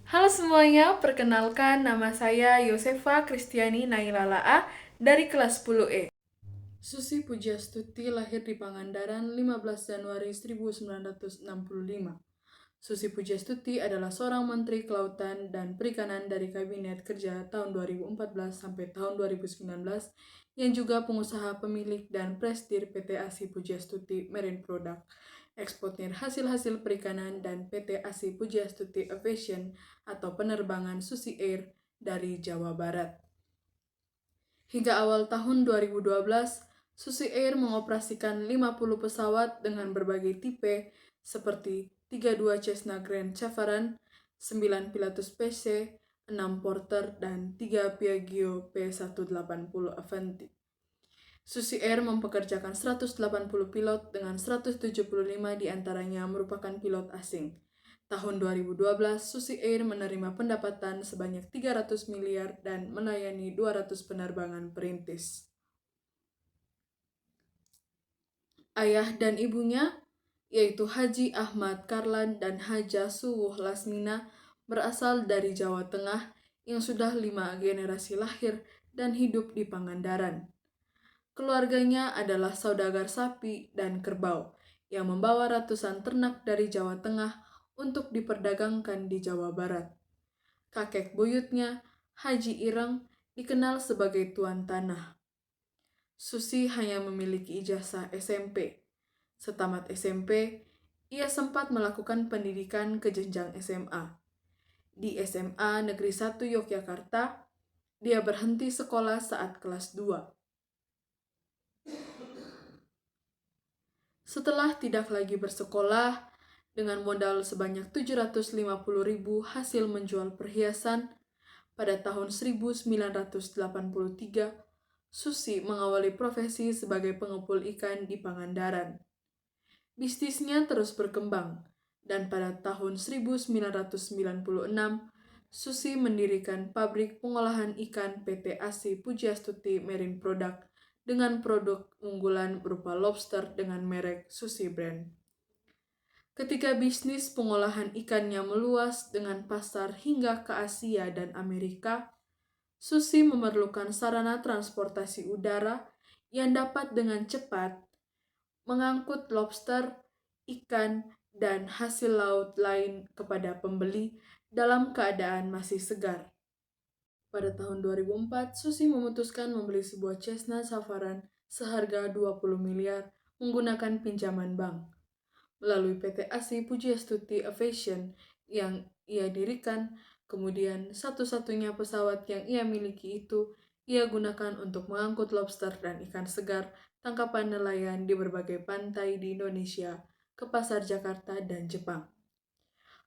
Halo semuanya, perkenalkan nama saya Yosefa Kristiani Nailalaa dari kelas 10E. Susi Pujiastuti lahir di Pangandaran 15 Januari 1965. Susi Pujiastuti adalah seorang Menteri Kelautan dan Perikanan dari Kabinet Kerja tahun 2014 sampai tahun 2019 yang juga pengusaha pemilik dan presidir PT ASI Pujiastuti Marine Product, eksportir hasil-hasil perikanan, dan PT ASI Pujiastuti Aviation atau penerbangan Susi Air dari Jawa Barat. Hingga awal tahun 2012, Susi Air mengoperasikan 50 pesawat dengan berbagai tipe seperti 32 Cessna Grand Chavarran, 9 Pilatus PC, 6 Porter, dan 3 Piaggio P180 Avanti. Susi Air mempekerjakan 180 pilot dengan 175 diantaranya merupakan pilot asing. Tahun 2012, Susi Air menerima pendapatan sebanyak 300 miliar dan melayani 200 penerbangan perintis. Ayah dan ibunya, yaitu Haji Ahmad Karlan dan Haja Suwuh Lasmina, berasal dari Jawa Tengah yang sudah 5 generasi lahir dan hidup di Pangandaran. Keluarganya adalah saudagar sapi dan kerbau yang membawa ratusan ternak dari Jawa Tengah untuk diperdagangkan di Jawa Barat. Kakek buyutnya, Haji Ireng, dikenal sebagai tuan tanah. Susi hanya memiliki ijazah SMP. Setamat SMP, ia sempat melakukan pendidikan ke jenjang SMA. Di SMA Negeri 1 Yogyakarta, dia berhenti sekolah saat kelas 2. Setelah tidak lagi bersekolah, dengan modal sebanyak 750.000 hasil menjual perhiasan, pada tahun 1983, Susi mengawali profesi sebagai pengepul ikan di Pangandaran. Bisnisnya terus berkembang, dan pada tahun 1996, Susi mendirikan pabrik pengolahan ikan PT ASI Pujiastuti Marine Product dengan produk unggulan berupa lobster dengan merek Susi Brand. Ketika bisnis pengolahan ikannya meluas dengan pasar hingga ke Asia dan Amerika, Susi memerlukan sarana transportasi udara yang dapat dengan cepat mengangkut lobster, ikan, dan hasil laut lain kepada pembeli dalam keadaan masih segar. Pada tahun 2004, Susi memutuskan membeli sebuah Cessna Chavarran seharga 20 miliar menggunakan pinjaman bank. Melalui PT ASI Pujiastuti Aviation yang ia dirikan, kemudian satu-satunya pesawat yang ia miliki itu ia gunakan untuk mengangkut lobster dan ikan segar tangkapan nelayan di berbagai pantai di Indonesia ke pasar Jakarta dan Jepang.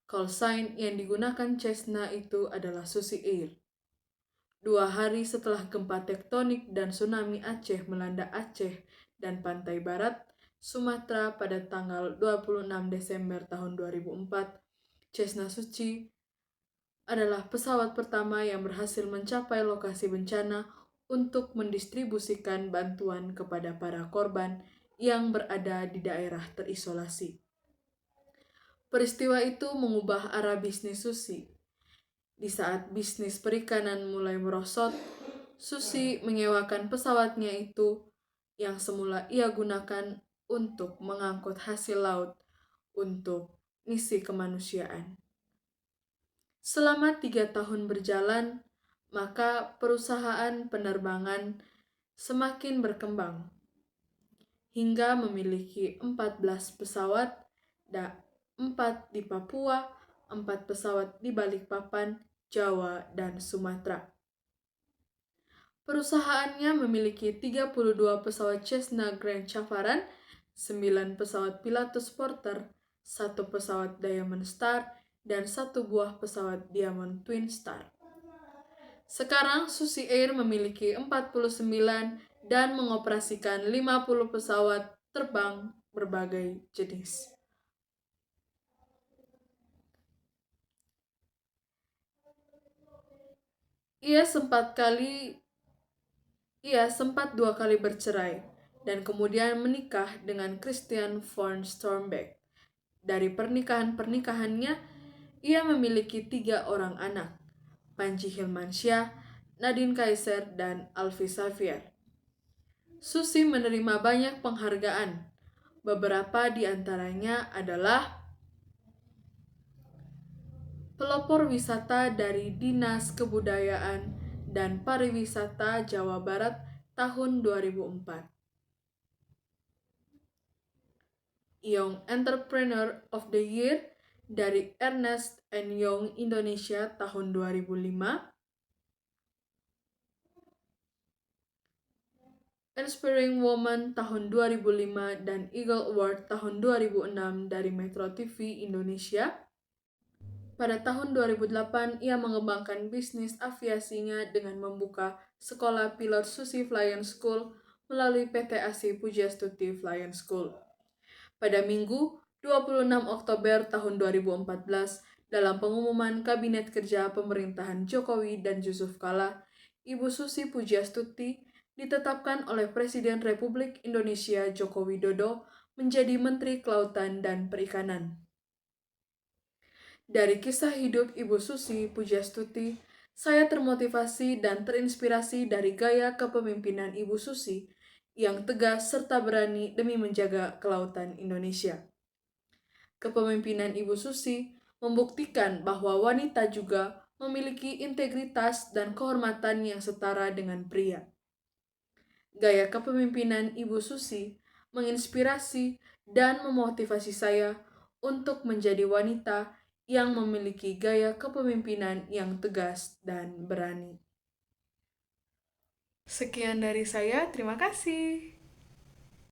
Call sign yang digunakan Cessna itu adalah Susi Air. 2 hari setelah gempa tektonik dan tsunami Aceh melanda Aceh dan pantai barat Sumatera pada tanggal 26 Desember tahun 2004, Cessna Suci adalah pesawat pertama yang berhasil mencapai lokasi bencana untuk mendistribusikan bantuan kepada para korban yang berada di daerah terisolasi. Peristiwa itu mengubah arah bisnis Susi. Di saat bisnis perikanan mulai merosot, Susi menyewakan pesawatnya itu yang semula ia gunakan untuk mengangkut hasil laut untuk misi kemanusiaan. Selama 3 tahun berjalan, maka perusahaan penerbangan semakin berkembang hingga memiliki 14 pesawat, 4 di Papua, 4 pesawat di Balikpapan, Jawa, dan Sumatera. Perusahaannya memiliki 32 pesawat Cessna Grand Chavarran, 9 pesawat Pilatus Porter, 1 pesawat Diamond Star, dan 1 buah pesawat Diamond Twin Star. Sekarang Susi Air memiliki 49 dan mengoperasikan 50 pesawat terbang berbagai jenis. Ia sempat 2 kali bercerai dan kemudian menikah dengan Christian von Stormbeck. Dari pernikahannya, Ia memiliki 3 orang anak, Panji Hilmansyah, Nadine Kaiser, dan Alfi Xavier. Susi menerima banyak penghargaan. Beberapa di antaranya adalah pelopor wisata dari Dinas Kebudayaan dan Pariwisata Jawa Barat tahun 2004. Young Entrepreneur of the Year dari Ernst & Young Indonesia tahun 2005. Inspiring Woman tahun 2005 dan Eagle Award tahun 2006 dari Metro TV Indonesia. Pada tahun 2008, ia mengembangkan bisnis aviasinya dengan membuka sekolah pilot Susi Flying School melalui PT ASI Pujastuti Flying School. Pada Minggu, 26 Oktober tahun 2014, dalam pengumuman Kabinet Kerja Pemerintahan Jokowi dan Yusuf Kala, Ibu Susi Pujastuti ditetapkan oleh Presiden Republik Indonesia Joko Widodo menjadi Menteri Kelautan dan Perikanan. Dari kisah hidup Ibu Susi Pujastuti, saya termotivasi dan terinspirasi dari gaya kepemimpinan Ibu Susi yang tegas serta berani demi menjaga kelautan Indonesia. Kepemimpinan Ibu Susi membuktikan bahwa wanita juga memiliki integritas dan kehormatan yang setara dengan pria. Gaya kepemimpinan Ibu Susi menginspirasi dan memotivasi saya untuk menjadi wanita yang memiliki gaya kepemimpinan yang tegas dan berani. Sekian dari saya, terima kasih.